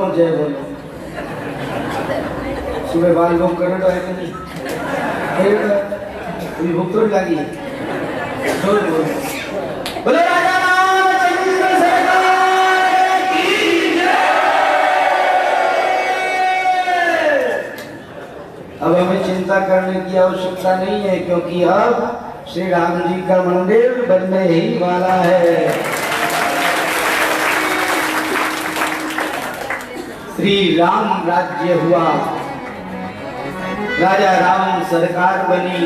बोलो जय बोलो। सुबह बाल लोग करने तो है कि नहीं? अभी भूख तो लगी है। जोर बोलो बोलो राजा रामचंद्र सरकार की जय। अब हमें चिंता करने की आवश्यकता नहीं है, क्योंकि अब श्री राम जी का मंदिर बनने ही वाला है। श्री राम राज्य हुआ, राजा राम सरकार बनी।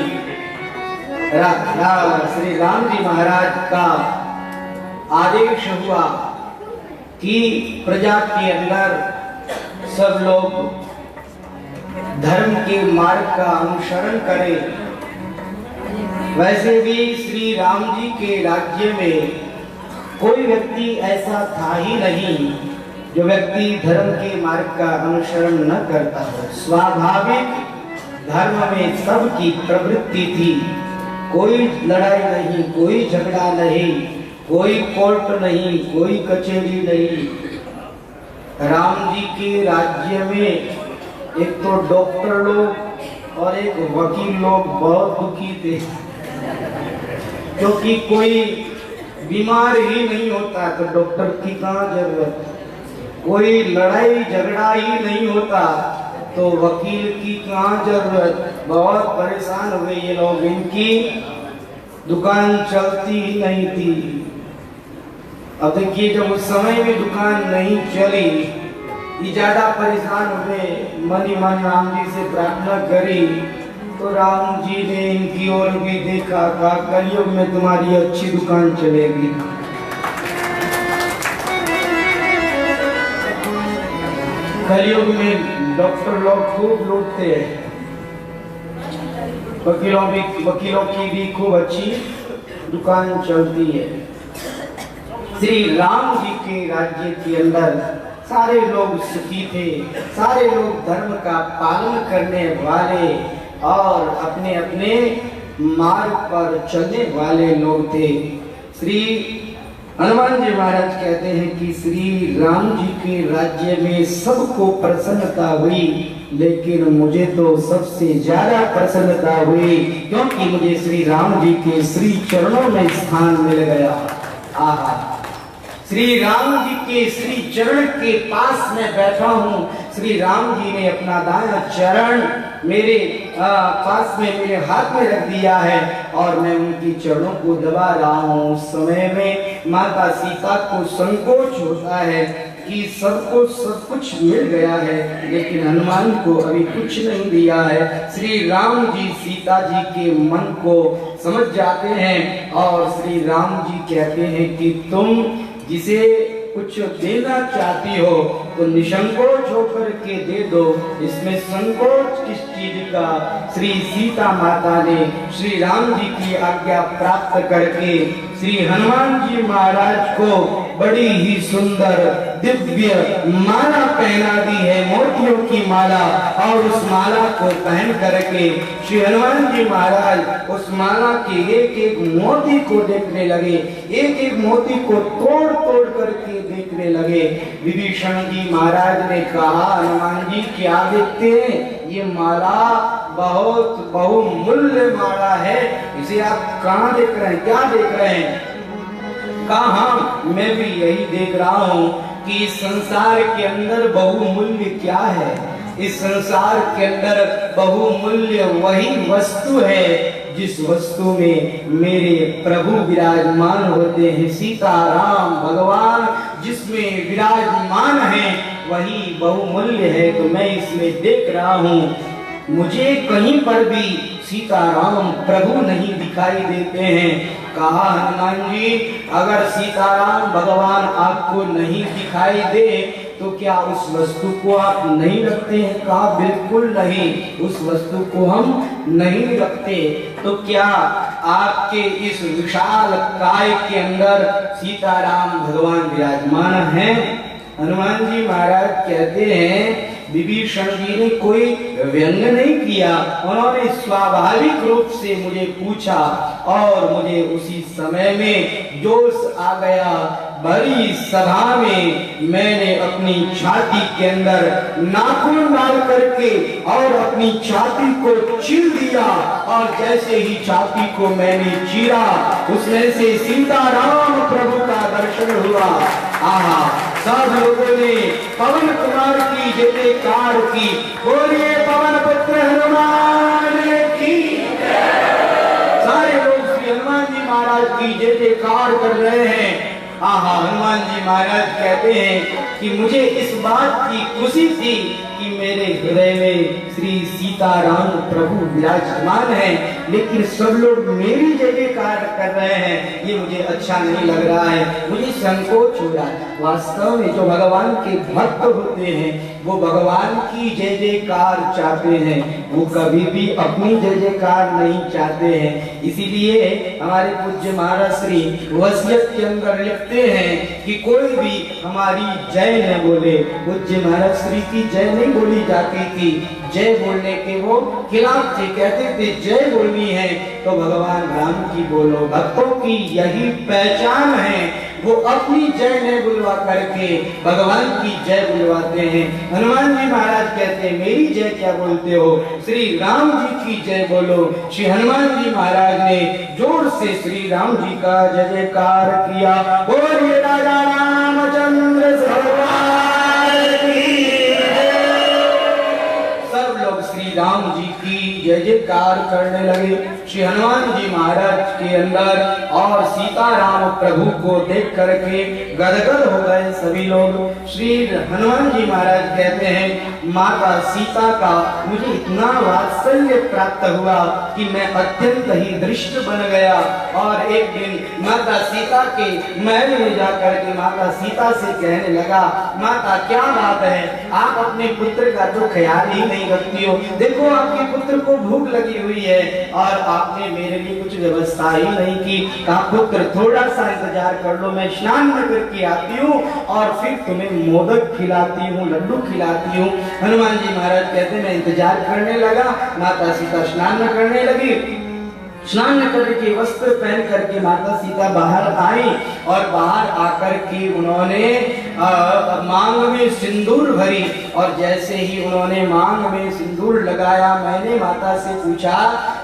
श्री राम जी महाराज का आदेश हुआ कि प्रजा के अंदर सब लोग धर्म के मार्ग का अनुसरण करें। वैसे भी श्री राम जी के राज्य में कोई व्यक्ति ऐसा था ही नहीं जो व्यक्ति धर्म के मार्ग का अनुसरण न करता हो। स्वाभाविक धर्म में सबकी प्रवृत्ति थी। कोई लड़ाई नहीं, कोई झगड़ा नहीं, कोई कोर्ट नहीं, कोई कचहरी नहीं। राम जी के राज्य में एक तो डॉक्टर लोग और एक वकील लोग बहुत दुखी थे, क्योंकि कोई बीमार ही नहीं होता तो डॉक्टर की कहाँ जरूरत। कोई लड़ाई झगड़ा ही नहीं होता तो वकील की कहाँ जरूरत। बहुत परेशान हुए ये लोग, इनकी दुकान चलती ही नहीं थी। अब देखिए, जब उस समय में दुकान नहीं चली, ये ज्यादा परेशान हुए। मन ही मन राम जी से प्रार्थना करी तो राम जी ने इनकी ओर भी देखा, कहा कलयुग में तुम्हारी अच्छी दुकान चलेगी। कलयुग में डॉक्टर लोग खूब लूटते हैं, वकीलों की भी खूब अच्छी दुकान चलती है। श्री राम जी के राज्य के अंदर सारे लोग सुखी थे, सारे लोग धर्म का पालन करने वाले और अपने अपने मार्ग पर चलने वाले लोग थे। श्री हनुमान जी महाराज कहते हैं कि श्री राम जी के राज्य में सबको प्रसन्नता हुई, लेकिन मुझे तो सबसे ज्यादा प्रसन्नता हुई क्योंकि मुझे श्री राम जी के श्री चरणों में स्थान मिल गया। आहा, श्री राम जी के श्री चरण के पास मैं बैठा हूँ। श्री राम जी ने अपना दायां चरण मेरे पास में, मेरे हाथ में रख दिया है और मैं उनकी चरणों को दबा रहा हूँ। उस समय में माता सीता को संकोच होता है कि सबको सब कुछ मिल गया है, लेकिन हनुमान को अभी कुछ नहीं दिया है। श्री राम जी सीता जी के मन को समझ जाते हैं और श्री राम जी कहते हैं कि तुम जिसे कुछ देना चाहती हो तो निसंकोच होकर के दे दो। इसमें संकोच किस चीज का? श्री सीता माता ने श्री राम जी की आज्ञा प्राप्त करके श्री हनुमान जी महाराज को बड़ी ही सुंदर दिव्य माला पहना दी है, मोतियों की माला। और उस माला को पहन करके श्री हनुमान जी महाराज उस माला के एक एक मोती को देखने लगे, एक एक मोती को तोड़ तोड़ करके देखने लगे। विभीषण जी महाराज ने कहा, हनुमान जी क्या देखते हैं? ये माला बहुत बहुमूल्य माला है, इसे आप कहाँ देख रहे हैं, क्या देख रहे हैं? कहा मैं भी यही देख रहा हूँ कि इस संसार के अंदर बहुमूल्य क्या है। इस संसार के अंदर बहुमूल्य वही वस्तु है जिस वस्तु में मेरे प्रभु विराजमान होते हैं। सीता राम भगवान जिसमें विराजमान है वही बहुमूल्य है, तो मैं इसमें देख रहा हूँ। मुझे कहीं पर भी सीताराम प्रभु नहीं दिखाई देते हैं। कहा, हनुमान जी अगर सीताराम भगवान आपको नहीं दिखाई दे तो क्या उस वस्तु को आप नहीं रखते हैं? कहा, बिल्कुल नहीं, उस वस्तु को हम नहीं रखते। तो क्या आपके इस विशाल काय के अंदर सीताराम भगवान विराजमान हैं? हनुमान जी महाराज कहते हैं, विभीषण जी ने कोई व्यंग नहीं किया, उन्होंने स्वाभाविक रूप से मुझे पूछा और मुझे उसी समय में जोश आ गया, भरी सभा में मैंने अपनी छाती के अंदर नाखून डाल करके और अपनी छाती को चीर दिया, और जैसे ही छाती को मैंने चीरा उसमें से सीताराम प्रभु का दर्शन हुआ। आहा, सब लोगों ने पवन कुमार की जय जयकार की। बोलिए पवन पुत्र हनुमान की। सारे लोग श्री हनुमान जी महाराज की जय जयकार कर रहे हैं। आहा, हनुमान जी महाराज कहते हैं कि मुझे इस बात की खुशी थी कि मेरे हृदय में श्री सीताराम प्रभु विराजमान हैं, लेकिन सब लोग मेरी जय जयकार कर रहे हैं, ये मुझे अच्छा नहीं लग रहा है, मुझे संकोच हो रहा है। वास्तव में जो भगवान के भक्त होते हैं वो भगवान की जय जयकार चाहते हैं, वो कभी भी अपनी जय जयकार नहीं चाहते हैं। इसीलिए हमारे पूज्य महाराज श्री वसीयत के अंदर लिखते हैं कि कोई भी हमारी जय न बोले। पूज्य महाराज श्री की जय नहीं बोली जाती थी, जय बोलने के वो खिलाफ थे, कहते थे जय बोलनी है तो भगवान राम की बोलो। भक्तों की यही पहचान है, वो अपनी जय नहीं बुलवा करके भगवान की जय बुलवाते हैं। हनुमान जी महाराज कहते हैं मेरी जय क्या बोलते हो, श्री राम जी की जय बोलो। श्री हनुमान जी महाराज ने जोर से श्री राम जी का जय जयकार किया। बोलिए राजा रामचंद्र भगवान की। सब लोग श्री राम जी की जय जयकार करने लगे। श्री हनुमान जी महाराज के अंदर और सीताराम प्रभु को देख करके गदगद हो गए सभी लोग। श्री हनुमान जी महाराज कहते हैं माता सीता का मुझे इतना वात्सल्य प्राप्त हुआ कि मैं अत्यंत ही दृष्ट बन गया, और एक दिन माता सीता के महल में जाकर के माता सीता से कहने लगा, माता क्या बात है, आप अपने पुत्र का तो ख्याल ही नहीं रखती हो। देखो आपके पुत्र को भूख लगी हुई है और आपने मेरे लिए कुछ व्यवस्था ही नहीं की। कहा पुत्र थोड़ा सा इंतजार कर लो, मैं स्नान करके आती हूँ और फिर तुम्हें मोदक खिलाती हूँ, लड्डू खिलाती हूँ। हनुमान जी महाराज कहते मैं इंतजार करने लगा, माता सीता स्नान करने लगी। स्नान करके वस्त्र पहन करके माता सीता बाहर आई, और बाहर आकर के उन्होंने मांग में सिंदूर भरी, और जैसे ही उन्होंने मांग में सिंदूर लगाया मैंने माता से पूछा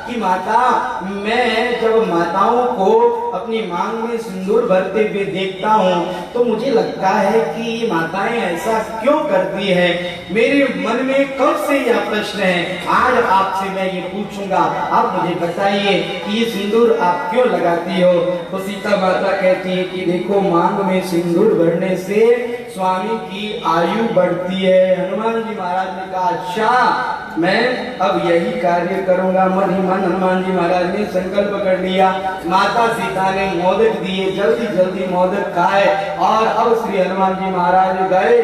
कि माता मैं जब माताओं को अपनी मांग में सिंदूर भरते हुए देखता हूँ तो मुझे लगता है कि ये माताएं ऐसा क्यों करती है। मेरे मन में कब से यह प्रश्न है, आज आपसे मैं ये पूछूंगा, आप मुझे बताइए कि ये सिंदूर आप क्यों लगाती हो। तो सीता माता कहती है कि देखो मांग में सिंदूर भरने से स्वामी की आयु बढ़ती है। हनुमान जी महाराज ने कहा अच्छा मैं अब यही कार्य करूंगा। मन ही मन हनुमान जी महाराज ने संकल्प कर लिया। माता सीता ने मोदक दिए, जल्दी जल्दी मोदक खाए, और अब श्री हनुमान जी महाराज गए,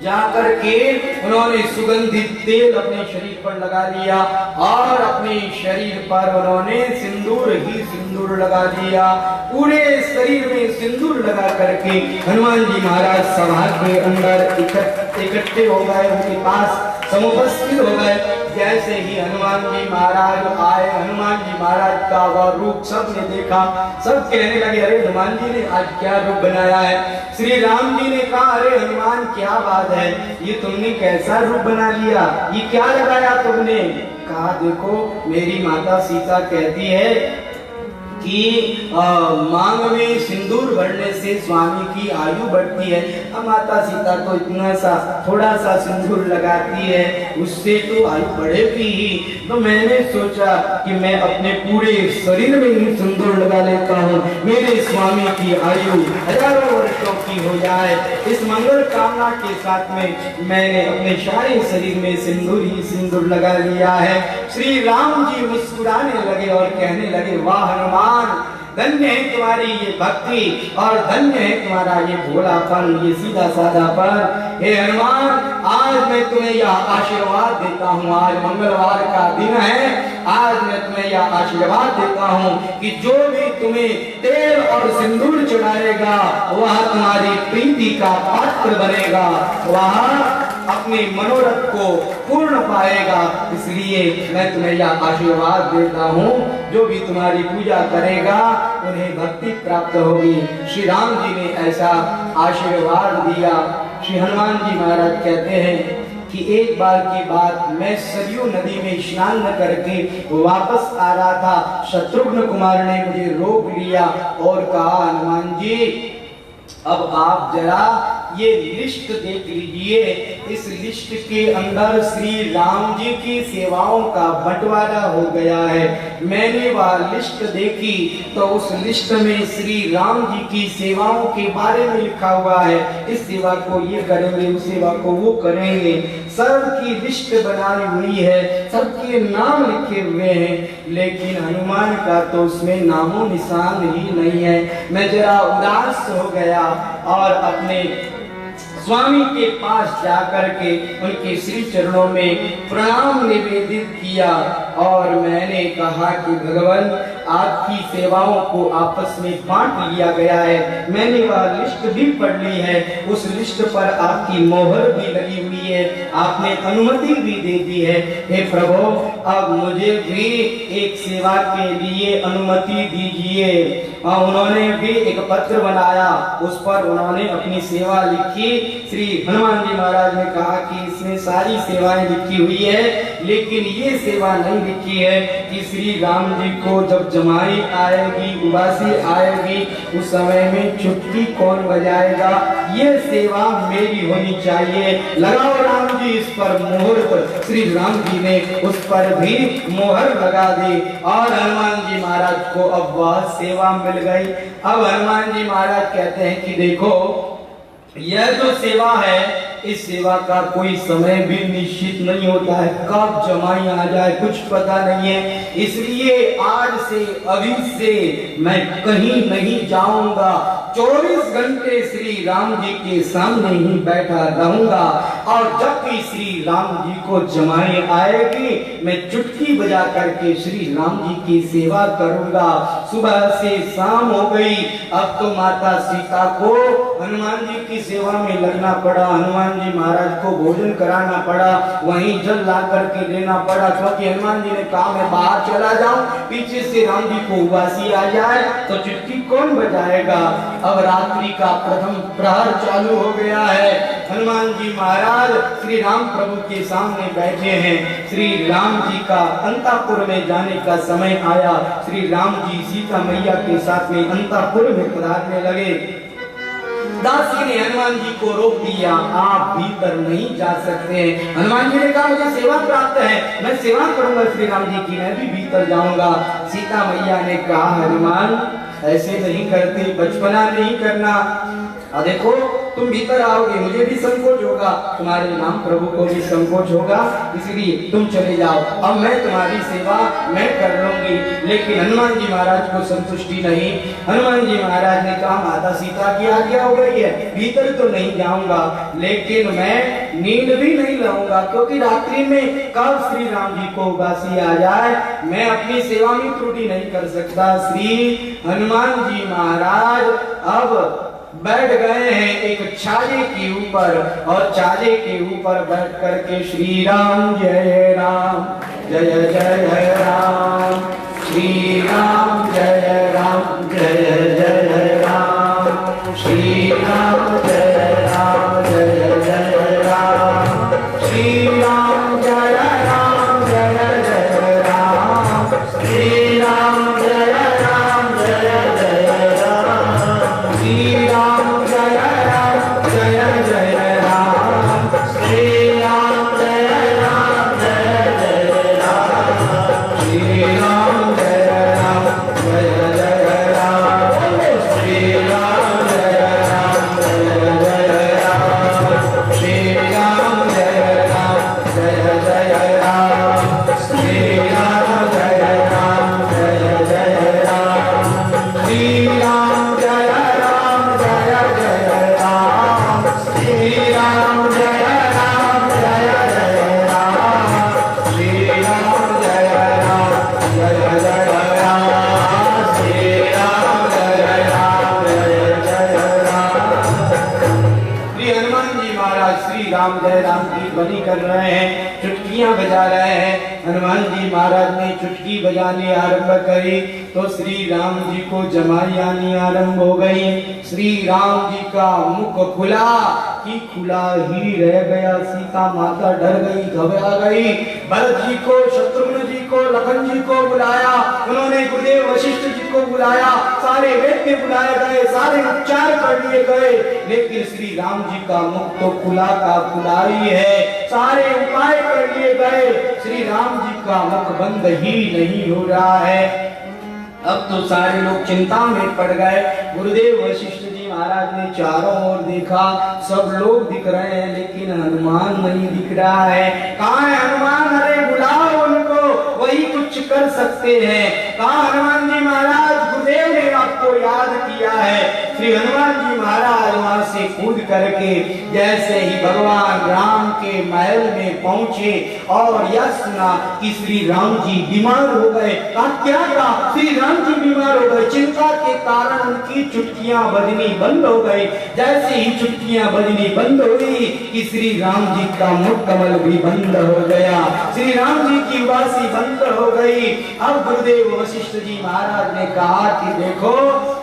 जाकर के उन्होंने सुगंधित तेल अपने शरीर पर लगा लिया, और अपने शरीर पर उन्होंने सिंदूर ही सिंदूर लगा दिया। पूरे शरीर में सिंदूर लगा करके हनुमान जी महाराज सभा के अंदर इकट्ठे हो गए, उनके पास समुपस्थित हो गए। जैसे ही हनुमान जी महाराज आए, हनुमान जी महाराज का वह रूप सबने देखा, सब कहने लगे अरे हनुमान जी ने आज क्या रूप बनाया है। श्री राम जी ने कहा अरे हनुमान क्या बात है, ये तुमने कैसा रूप बना लिया, ये क्या लगाया तुमने। कहा देखो मेरी माता सीता कहती है कि मांग में सिंदूर भरने से स्वामी की आयु बढ़ती है। अब माता सीता तो इतना सा थोड़ा सा सिंदूर लगाती है, उससे तो आयु बढ़ेगी ही। तो मैंने सोचा कि मैं अपने पूरे शरीर में ही सिंदूर लगा लेता हूँ, मेरे स्वामी की आयु हजारों वर्षों की हो जाए। इस मंगल कामना के साथ में मैंने अपने सारे शरीर में सिंदूर ही सिंदूर लगा लिया है। श्री राम जी मुस्कुराने लगे और कहने लगे वाह हनुमान, धन्य है तुम्हारी ये भक्ति और धन्य है तुम्हारा ये भोलापन, ये सीधा साधापन। हे हनुमान आज मैं तुम्हें यह आशीर्वाद देता हूँ, आज मंगलवार का दिन है, आज मैं तुम्हें यह आशीर्वाद देता हूँ कि जो भी तुम्हें तेल और सिंदूर चढ़ाएगा वह तुम्हारी प्रीति का पात्र बनेगा, वह अपने मनोरथ को पूर्ण पाएगा। इसलिए मैं तुम्हें यह आशीर्वाद देता हूँ, जो भी तुम्हारी पूजा करेगा उन्हें भक्ति प्राप्त होगी। श्री राम जी ने ऐसा आशीर्वाद दिया। श्री हनुमान जी महाराज कहते हैं कि एक बार की बात, मैं सरयू नदी में स्नान करके वापस आ रहा था। शत्रुघ्न कुमार ने मुझे रोक लिया और कहा, हनुमान जी अब आप जरा ये लिस्ट देख लीजिए। इस लिस्ट के अंदर श्री राम जी की सेवाओं का बंटवारा हो गया है। मैंने वह लिस्ट देखी तो उस लिस्ट में श्री राम जी की सेवाओं के बारे में लिखा हुआ है। इस सेवा को ये करेंगे, उस सेवा को वो करेंगे। सबकी लिस्ट बनाई हुई है, सबके नाम लिखे हुए हैं, लेकिन हनुमान का तो उसमें नामो निशान ही नहीं है। मैं जरा उदास हो गया और अपने स्वामी के पास जाकर के उनके श्री चरणों में प्रणाम निवेदित किया और मैंने कहा कि भगवान, आपकी सेवाओं को आपस में बांट लिया गया है। मैंने वह लिस्ट भी पढ़ ली है, उस लिस्ट पर आपकी मोहर भी लगी हुई है, आपने अनुमति भी दे दी है। हे प्रभु, अब मुझे भी एक सेवा के लिए अनुमति दीजिए। उन्होंने भी एक पत्र बनाया, उस पर उन्होंने अपनी सेवा लिखी। श्री हनुमान जी महाराज ने कहा कि इसमें सारी सेवाएं लिखी हुई है, लेकिन ये सेवा नहीं लिखी है कि श्री राम जी को जब जमाई आएगी, उबासी आएगी, उस समय में चुटकी कौन बजाएगा, ये सेवा मेरी होनी चाहिए। लगाओ राम जी इस पर मोहर। श्री राम जी ने उस पर भी मोहर लगा दी और हनुमान जी महाराज को अब वह सेवा मिल गई। अब हनुमान जी महाराज कहते हैं कि देखो, यह जो सेवा है, इस सेवा का कोई समय भी निश्चित नहीं होता है, कब जमाई आ जाए कुछ पता नहीं है। इसलिए आज से, अभी से मैं कहीं नहीं जाऊंगा, 24 घंटे श्री राम जी के सामने ही बैठा रहूंगा और जब भी श्री राम जी को जमाई आएगी, मैं चुटकी बजा करके श्री राम जी की सेवा करूंगा। सुबह से शाम हो गई, अब तो माता सीता को हनुमान जी की सेवा में लगना पड़ा। हनुमान जी महाराज को भोजन कराना पड़ा, वहीं जल ला करके देना पड़ा, क्योंकि हनुमान जी ने कहा मैं बाहर चला जाऊं, पीछे से राम जी को उबासी आ जाए तो चुटकी कौन बजाएगा। अब रात्रि का प्रथम प्रहर चालू हो गया है। हनुमान जी महाराज श्री राम प्रभु के सामने बैठे हैं। श्री राम जी का अंतःपुर में जाने का समय आया। श्री राम जी सीता मैया के साथ में अंतःपुर में पधारने लगे। दासी ने हनुमान जी को रोक दिया, आप भीतर नहीं जा सकते। हनुमान जी ने कहा मुझे सेवा प्राप्त है, मैं सेवा करूंगा श्री राम जी की, मैं भी भीतर जाऊंगा। सीता मैया ने कहा हनुमान ऐसे नहीं करते, बचपना नहीं करना। देखो तुम भीतर आओगे, मुझे भी संकोच होगा, तुम्हारे नाम प्रभु को भी संकोच होगा, इसलिए तुम चले जाओ, अब मैं तुम्हारी सेवा मैं कर लूंगी। लेकिन हनुमान जी महाराज को संतुष्टि नहीं। हनुमान जी महाराज ने कहा माता सीता की आज्ञा हो गई है, भीतर तो नहीं जाऊंगा, लेकिन मैं नींद भी नहीं लूंगा, क्योंकि रात्रि में कब श्री राम जी को उबासी आ जाए, मैं अपनी सेवा में त्रुटि नहीं कर सकता। श्री हनुमान जी महाराज अब बैठ गए हैं एक छाजे के ऊपर और छाजे के ऊपर बैठ करके श्री राम जय राम जय जय राम, श्री राम जय राम जय जय राम, श्री राम जय राम जय जय राम, श्री राम जय राम जय जय राम, श्री राम जय राम जय जय राम, श्री राम जय राम जय जय राम, श्री राम जय राम जय जय राम, श्री राम जय राम जय जय राम, श्री राम जय राम जय जय राम, श्री राम जय राम जय जय राम, श्री राम जय राम जय जय राम, श्री राम जय राम जय जय राम, श्री राम जय राम जय जय राम, श्री राम जय राम जय जय राम, श्री राम जय राम जय जय राम। श्री हनुमान जी महाराज श्री राम जय राम की ध्वनि कर रहे हैं, चुटकियां बजा रहे हैं। हनुमान जी महाराज ने चुटकी बजाने आरंभ करी तो श्री राम जी को जमाई आनी आरंभ हो गई। श्री राम जी का मुख खुला कि खुला ही रह गया। सीता माता डर गई, घबरा गई। भरत जी को, शत्रुघ्न जी को, लखन जी को बुलाया, उन्होंने गुरुदेव वशिष्ठ जी को बुलाया, सारे वैद्य बुलाए गए, सारे उपचार कर लिए गए, लेकिन श्री राम जी का मुख तो खुला का खुला ही है। सारे उपाय कर लिए गए, श्री राम जी का मुख बंद ही नहीं हो रहा है। अब तो सारे लोग चिंता में पड़ गए। गुरुदेव वशिष्ठ जी महाराज ने चारों ओर देखा, सब लोग दिख रहे हैं लेकिन हनुमान नहीं दिख रहा है। कहाँ है हनुमान? अरे बुलाओ उनको, वही कुछ कर सकते हैं। कहाँ हनुमान जी महाराज? गुरुदेव ने आपको याद किया है। श्री हनुमान जी महाराज वहां से कूद करके जैसे ही भगवान राम के महल में पहुंचे और यह सुना कि श्री राम जी बीमार हो गए। क्या कहा? श्री राम जी बीमार हो गए। चिंता के कारण उनकी चुटकियां बजनी बंद हो गई। जैसे ही चुटकियां बजनी बंद हुई कि श्री राम जी का मुख कमल भी बंद हो गया, श्री राम जी की उदासी बंद हो गई। अब गुरुदेव वशिष्ठ जी महाराज ने कहा कि देखो,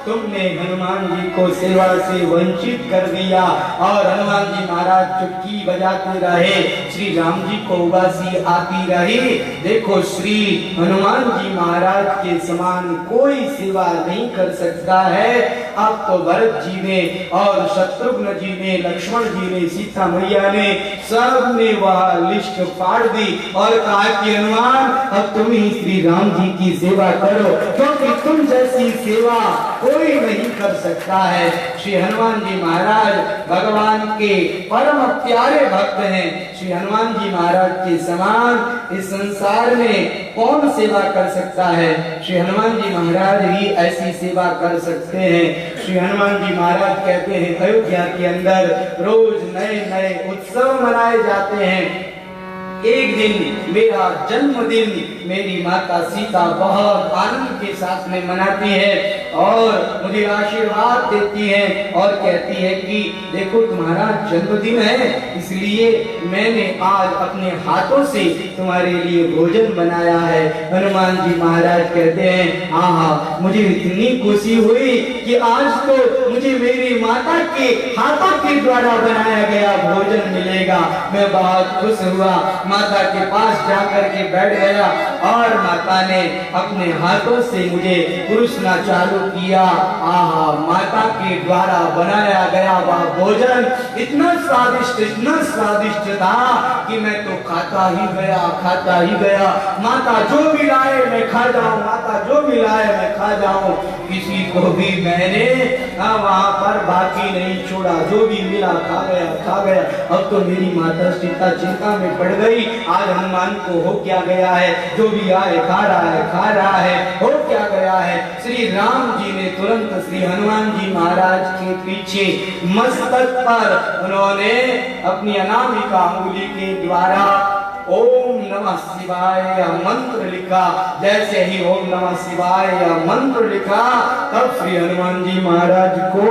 तुमने हनुमान जी को सेवा से वंचित कर दिया। और हनुमान जी महाराज चुटकी बजाते रहे, श्री राम जी को उदासी आती रही। देखो, श्री हनुमान जी महाराज के समान कोई सेवा नहीं कर सकता है। अब तो भरत जी ने और शत्रुघ्न जी ने, लक्ष्मण जी ने, सीता मैया ने, सब ने वह लिस्ट फाड़ दी और कहा कि हनुमान, अब तुम ही श्री राम जी की सेवा करो, क्योंकि तुम जैसी सेवा कोई नहीं कर सकता है। श्री हनुमान जी महाराज भगवान के परम प्यारे भक्त हैं। श्री हनुमान जी महाराज के समान इस संसार में कौन सेवा कर सकता है? श्री हनुमान जी महाराज ही ऐसी सेवा कर सकते हैं। श्री हनुमान जी महाराज कहते हैं, अयोध्या के अंदर रोज नए नए उत्सव मनाए जाते हैं। एक दिन मेरा जन्मदिन मेरी माता सीता बहुत आनंद के साथ में मनाती है और मुझे आशीर्वाद देती है और कहती है कि देखो, तुम्हारा जन्मदिन है, इसलिए मैंने आज अपने हाथों से तुम्हारे लिए भोजन बनाया है। हनुमान जी महाराज कहते हैं, हाँ, मुझे इतनी खुशी हुई कि आज तो मुझे मेरी माता के हाथों के द्वारा बनाया गया भोजन मिलेगा। मैं बहुत खुश हुआ, माता के पास जाकर के बैठ गया और माता ने अपने हाथों से मुझे पुरुषना चालू किया। आहा, माता के द्वारा बनाया गया वह भोजन इतना स्वादिष्ट था कि मैं तो खाता ही गया। माता जो भी लाए मैं खा जाऊं, माता जो भी लाए मैं खा जाऊं। किसी को भी मैंने वहां पर बाकी नहीं छोड़ा, जो भी मिला खा गया। अब तो मेरी माता सीता चिंता में पड़ गई, आज हनुमान को हो क्या गया है? जो भी आए खा रहा है, हो क्या गया है? श्री राम जी ने तुरंत श्री हनुमान जी महाराज के पीछे मस्तक पर उन्होंने अपनी अनामिका अंगुली के द्वारा ओम नमः शिवाय मंत्र लिखा। जैसे ही ओम नमः शिवाय मंत्र लिखा, तब श्री हनुमान जी महाराज को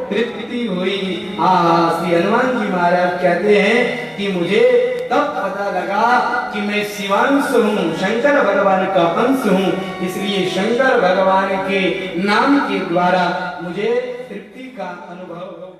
तृप्ति हुई। श्री हनुमान जी महाराज कहते हैं कि मुझे तब पता लगा कि मैं शिवांश हूँ, शंकर भगवान का अंश हूँ, इसलिए शंकर भगवान के नाम के द्वारा मुझे तृप्ति का अनुभव